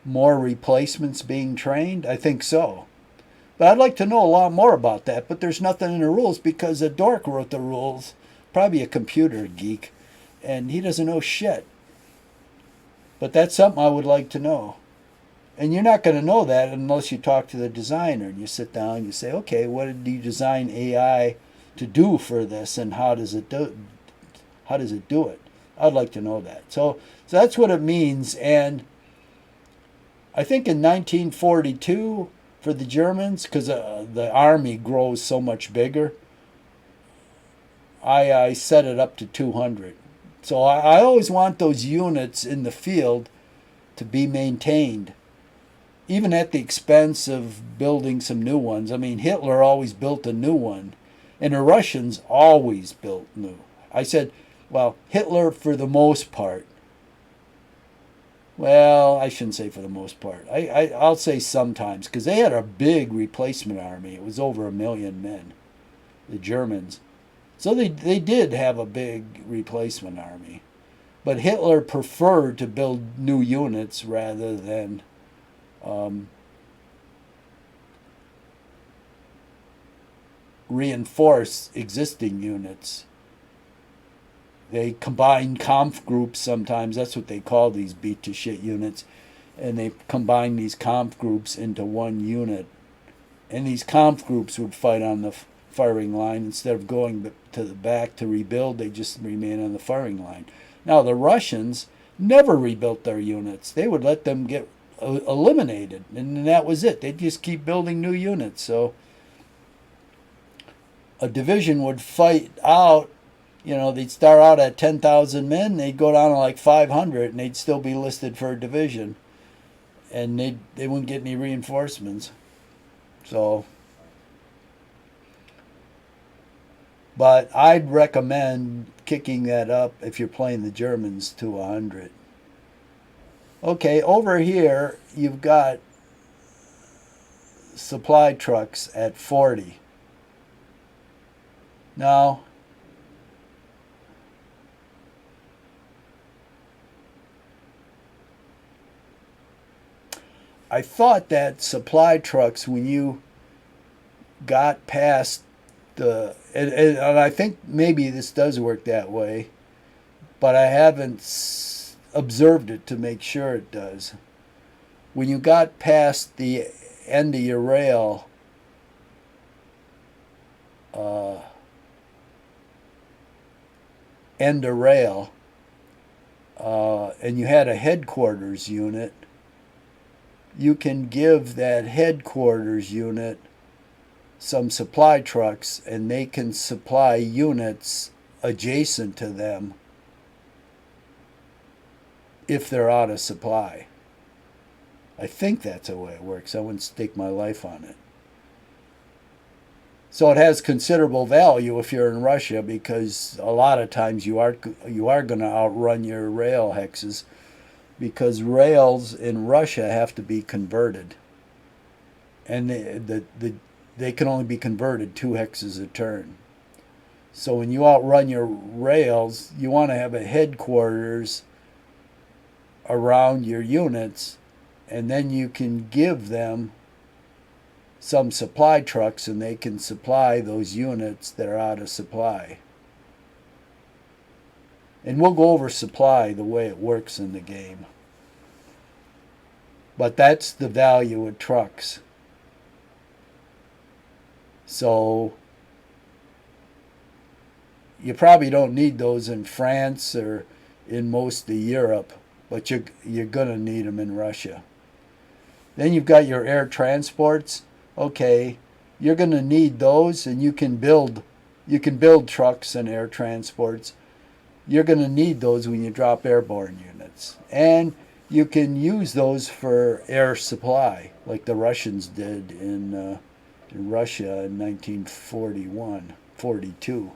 more replacements being trained? I think so. But I'd like to know a lot more about that, but there's nothing in the rules because a dork wrote the rules, probably a computer geek, and he doesn't know shit. But that's something I would like to know. And you're not going to know that unless you talk to the designer and you sit down and you say, okay, what did you design AI to do for this, and how does it do it? I'd like to know that. So that's what it means. And I think in 1942, for the Germans, because the army grows so much bigger, I set it up to 200. So I always want those units in the field to be maintained, even at the expense of building some new ones. I mean, Hitler always built a new one, and the Russians always built new. I said, Well, Hitler for the most part. Well, I shouldn't say for the most part. I'll say sometimes, because they had a big replacement army. It was over 1 million men, the Germans. So they did have a big replacement army. But Hitler preferred to build new units rather than um, reinforce existing units. They combine conf groups sometimes. That's what they call these beat to shit units. And they combine these conf groups into one unit. And these conf groups would fight on the firing line instead of going to the back to rebuild. They just remain on the firing line. Now the Russians never rebuilt their units. They would let them get eliminated, and that was it. They'd just keep building new units. So a division would fight out. They'd start out at 10,000 men. They'd go down to like 500, and they'd still be listed for a division, and they wouldn't get any reinforcements. So, but I'd recommend kicking that up if you're playing the Germans to 100. Okay, over here you've got supply trucks at 40. Now, I thought that supply trucks, when you got past and I think maybe this does work that way, but I haven't observed it to make sure it does. When you got past the end of your rail, end of rail, and you had a headquarters unit, you can give that headquarters unit some supply trucks, and they can supply units adjacent to them if they're out of supply. I think that's the way it works. I wouldn't stake my life on it. So it has considerable value if you're in Russia, because a lot of times you are going to outrun your rail hexes, because rails in Russia have to be converted, and they can only be converted 2 hexes a turn. So when you outrun your rails, you want to have a headquarters around your units, and then you can give them some supply trucks, and they can supply those units that are out of supply. And we'll go over supply, the way it works in the game. But that's the value of trucks. So you probably don't need those in France or in most of Europe, but you're going to need them in Russia. Then you've got your air transports. Okay, you're going to need those, and you can build trucks and air transports. You're going to need those when you drop airborne units. And you can use those for air supply, like the Russians did in Russia in 1941, 42.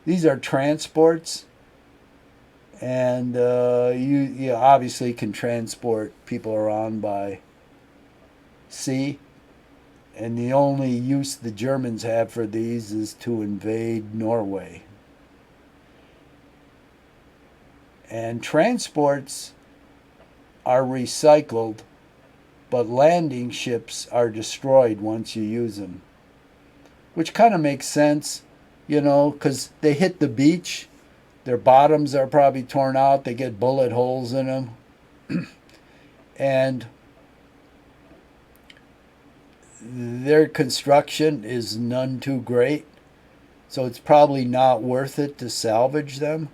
These are transports, and you obviously can transport people around by sea, and the only use the Germans have for these is to invade Norway. And transports are recycled, but landing ships are destroyed once you use them, which kind of makes sense, because they hit the beach, their bottoms are probably torn out, they get bullet holes in them, and their construction is none too great, so it's probably not worth it to salvage them.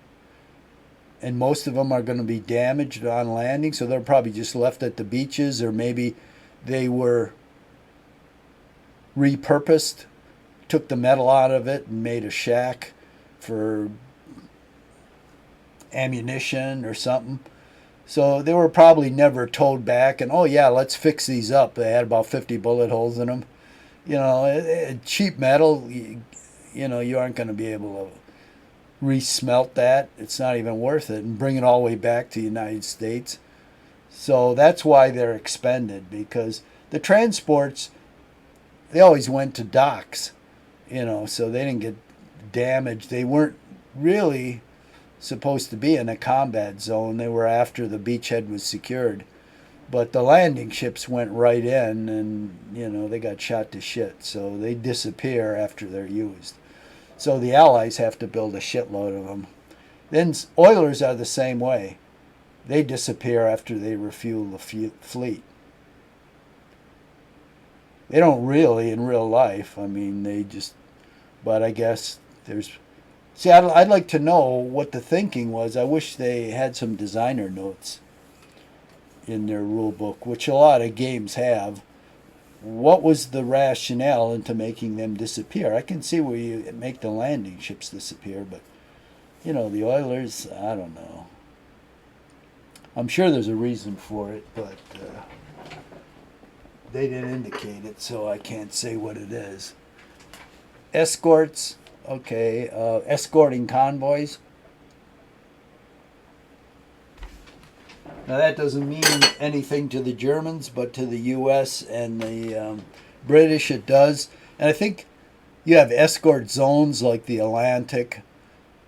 And most of them are going to be damaged on landing, so they're probably just left at the beaches, or maybe they were repurposed, took the metal out of it and made a shack for ammunition or something. So they were probably never towed back and, oh yeah, let's fix these up. They had about 50 bullet holes in them. Cheap metal, you aren't going to be able to resmelt that. It's not even worth it, and bring it all the way back to the United States. So that's why they're expended, because the transports, they always went to docks, so they didn't get damaged. They weren't really supposed to be in a combat zone. They were after the beachhead was secured. But the landing ships went right in, and they got shot to shit. So they disappear after they're used. So the Allies have to build a shitload of them. Then oilers are the same way. They disappear after they refuel the fleet. They don't really in real life. I mean, they just. But I guess there's. See, I'd like to know what the thinking was. I wish they had some designer notes in their rule book, which a lot of games have. What was the rationale into making them disappear? I can see where you make the landing ships disappear, but the oilers, I don't know. I'm sure there's a reason for it, but they didn't indicate it, so I can't say what it is. Escorts, okay, escorting convoys. Now that doesn't mean anything to the Germans, but to the U.S. and the British it does. And I think you have escort zones like the Atlantic,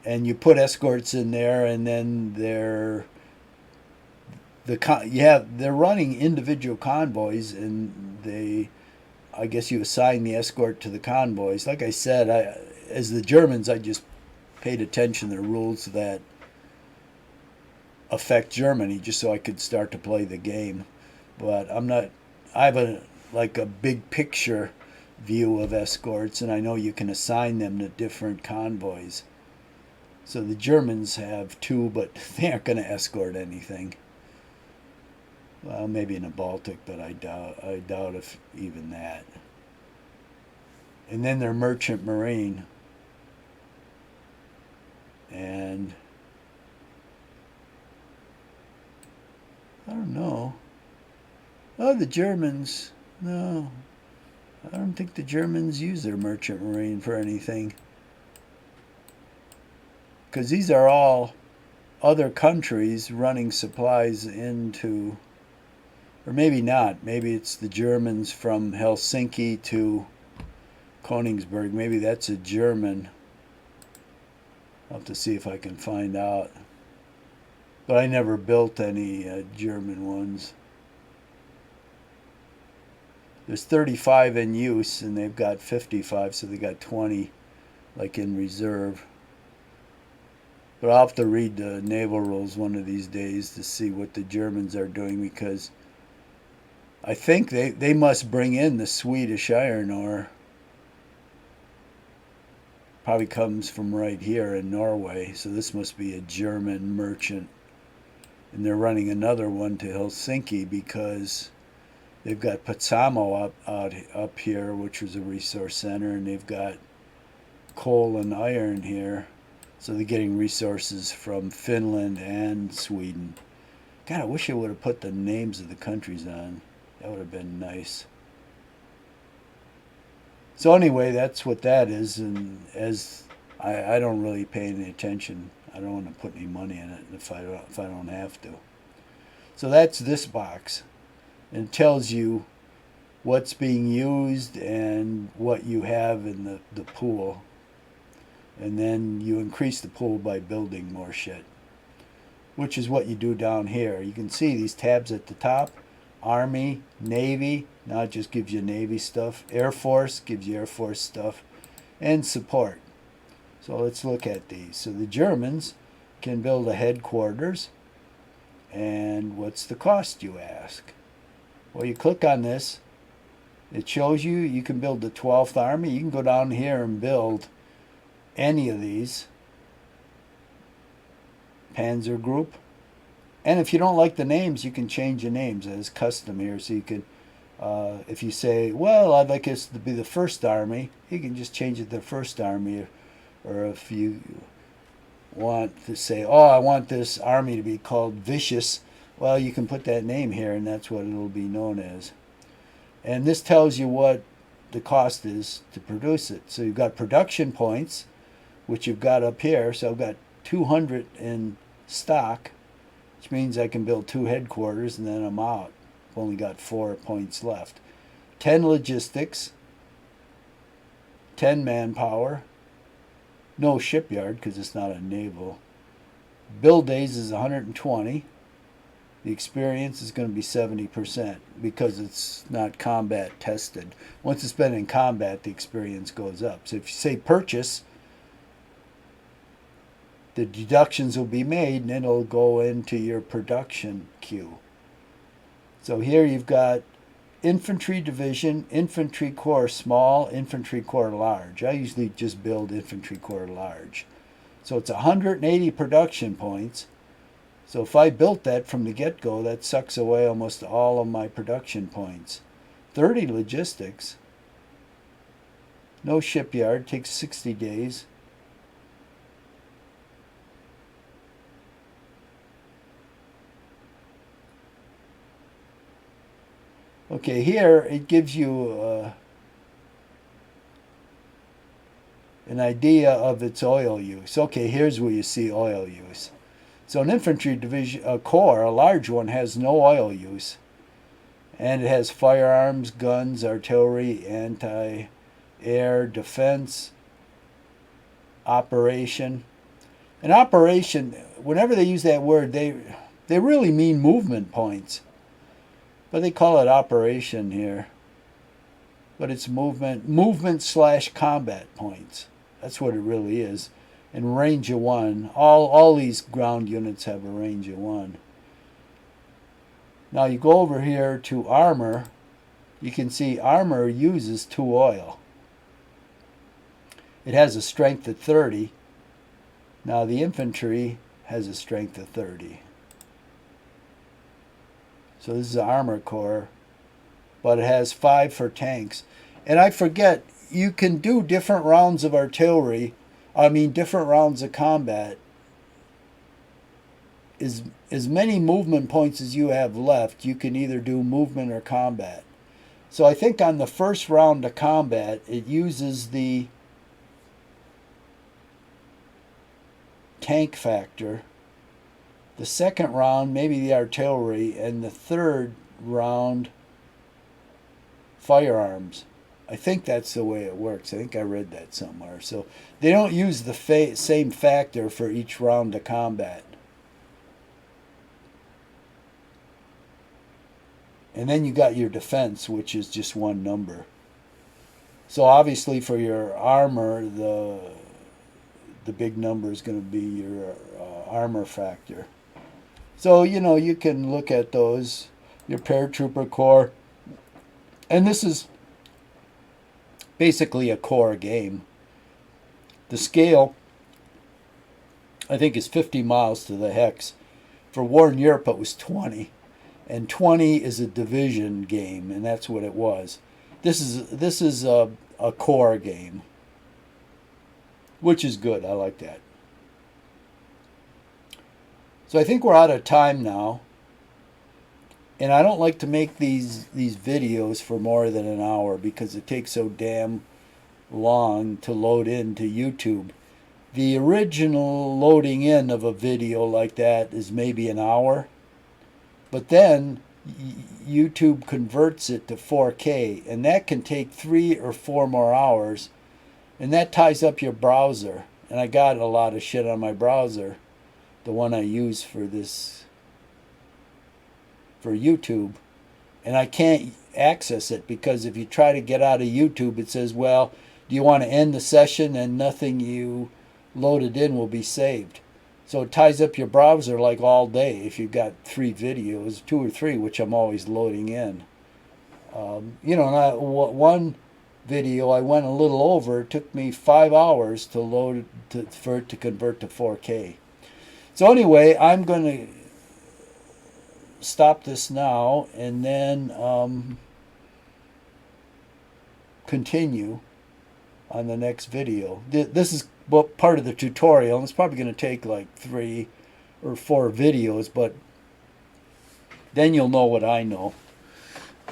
and you put escorts in there, and then they're running individual convoys, and I guess you assign the escort to the convoys. Like I said, as the Germans, I just paid attention to the rules that affect Germany just so I could start to play the game. But I have a big picture view of escorts, and I know you can assign them to different convoys. So the Germans have two, but they aren't going to escort anything. Well, maybe in the Baltic, but I doubt if even that. And then they're merchant marine. And I don't know. Oh, the Germans. No. I don't think the Germans use their merchant marine for anything. Because these are all other countries running supplies into, or maybe not. Maybe it's the Germans from Helsinki to Königsberg. Maybe that's a German. I'll have to see if I can find out. But I never built any German ones. There's 35 in use, and they've got 55, so they got 20 like in reserve. But I'll have to read the naval rules one of these days to see what the Germans are doing, because I think they must bring in the Swedish iron ore. Probably comes from right here in Norway, so this must be a German merchant. And they're running another one to Helsinki because they've got Petsamo up here, which was a resource center, and they've got coal and iron here. So they're getting resources from Finland and Sweden. God, I wish I would have put the names of the countries on. That would have been nice. So anyway, that's what that is, and as I don't really pay any attention. I don't want to put any money in it if I don't have to. So that's this box. And it tells you what's being used and what you have in the pool. And then you increase the pool by building more shit, which is what you do down here. You can see these tabs at the top. Army, Navy, now it just gives you Navy stuff. Air Force gives you Air Force stuff. And support. So let's look at these. So the Germans can build a headquarters. And what's the cost, you ask? Well, you click on this. It shows you can build the 12th Army. You can go down here and build any of these. Panzer Group. And if you don't like the names, you can change the names as custom here. So you can, if you say, well, I'd like this to be the 1st Army, you can just change it to the 1st Army. Or if you want to say, oh, I want this army to be called Vicious, well, you can put that name here, and that's what it'll be known as. And this tells you what the cost is to produce it. So you've got production points, which you've got up here. So I've got 200 in stock, which means I can build 2 headquarters and then I'm out. I've only got 4 points left. 10 logistics, 10 manpower, no shipyard because it's not a naval. Build days is 120. The experience is going to be 70% because it's not combat tested. Once it's been in combat, the experience goes up. So if you say purchase, the deductions will be made and it'll go into your production queue. So here you've got infantry division, infantry corps small, infantry corps large. I usually just build infantry corps large. So it's 180 production points. So if I built that from the get-go, that sucks away almost all of my production points. 30 logistics. No shipyard, takes 60 days. Okay, here it gives you an idea of its oil use. Okay, here's where you see oil use. So an infantry division, a corps, a large one, has no oil use. And it has firearms, guns, artillery, anti-air, defense, operation. An operation, whenever they use that word, they really mean movement points. But they call it operation here. But it's movement slash combat points. That's what it really is. And range of 1. All these ground units have a range of 1. Now you go over here to armor. You can see armor uses 2 oil. It has a strength of 30. Now the infantry has a strength of 30. So this is the armor corps, but it has 5 for tanks. And I forget, you can do different rounds of artillery, different rounds of combat. As many movement points as you have left, you can either do movement or combat. So I think on the first round of combat, it uses the tank factor. The second round, maybe the artillery, and the third round, firearms. I think that's the way it works. I think I read that somewhere. So they don't use the same factor for each round of combat. And then you got your defense, which is just 1 number. So obviously for your armor, the big number is going to be your armor factor. So, you can look at those, your paratrooper corps. And this is basically a corps game. The scale, I think, is 50 miles to the hex. For war in Europe, it was 20. And 20 is a division game, and that's what it was. This is a corps game, which is good. I like that. So I think we're out of time now. And I don't like to make these videos for more than an hour because it takes so damn long to load into YouTube. The original loading in of a video like that is maybe an hour. But then YouTube converts it to 4K, and that can take 3 or 4 more hours. And that ties up your browser. And I got a lot of shit on my browser. The one I use for YouTube, and I can't access it because if you try to get out of YouTube, it says, well, do you want to end the session, and nothing you loaded in will be saved. So it ties up your browser like all day if you've got 3 videos, 2 or 3, which I'm always loading in. One video I went a little over. It took me 5 hours to load for it to convert to 4K. So anyway, I'm going to stop this now and then continue on the next video. This is part of the tutorial, and it's probably going to take like 3 or 4 videos, but then you'll know what I know,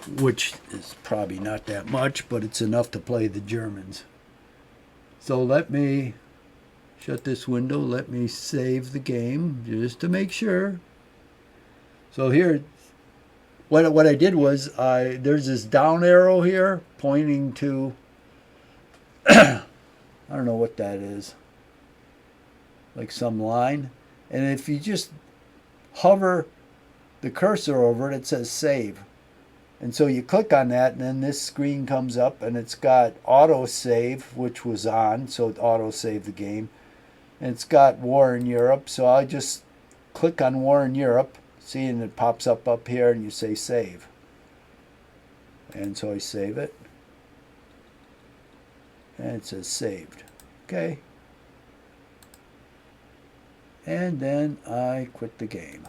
which is probably not that much, but it's enough to play the Germans. So let me shut this window. Let me save the game just to make sure. So here, what I did was there's this down arrow here pointing to I don't know what that is, like some line, and if you just hover the cursor over it, it says save. And so you click on that, and then this screen comes up, and it's got auto save, which was on, so it auto saved the game. And it's got War in Europe, so I just click on War in Europe, see, and it pops up here, and you say save. And so I save it, and it says saved. Okay. And then I quit the game.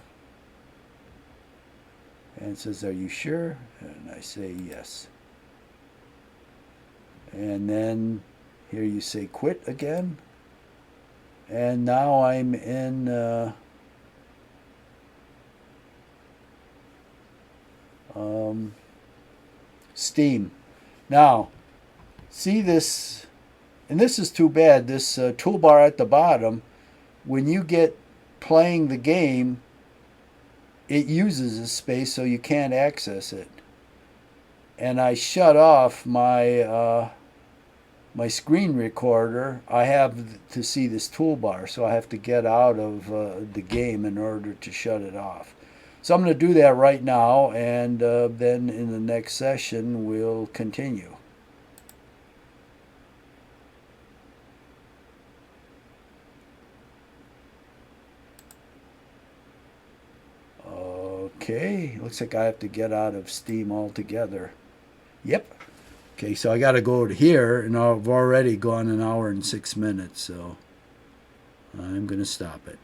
And it says, are you sure? And I say yes. And then here you say quit again. And now I'm in Steam. Now, see this, and this is too bad, this toolbar at the bottom, when you get playing the game, it uses a space so you can't access it. And I shut off my my screen recorder. I have to see this toolbar, so I have to get out of the game in order to shut it off. So I'm going to do that right now, and then in the next session we'll continue. Okay, looks like I have to get out of Steam altogether. Yep. Okay, so I got to go to here, and I've already gone 1 hour and 6 minutes, so I'm going to stop it.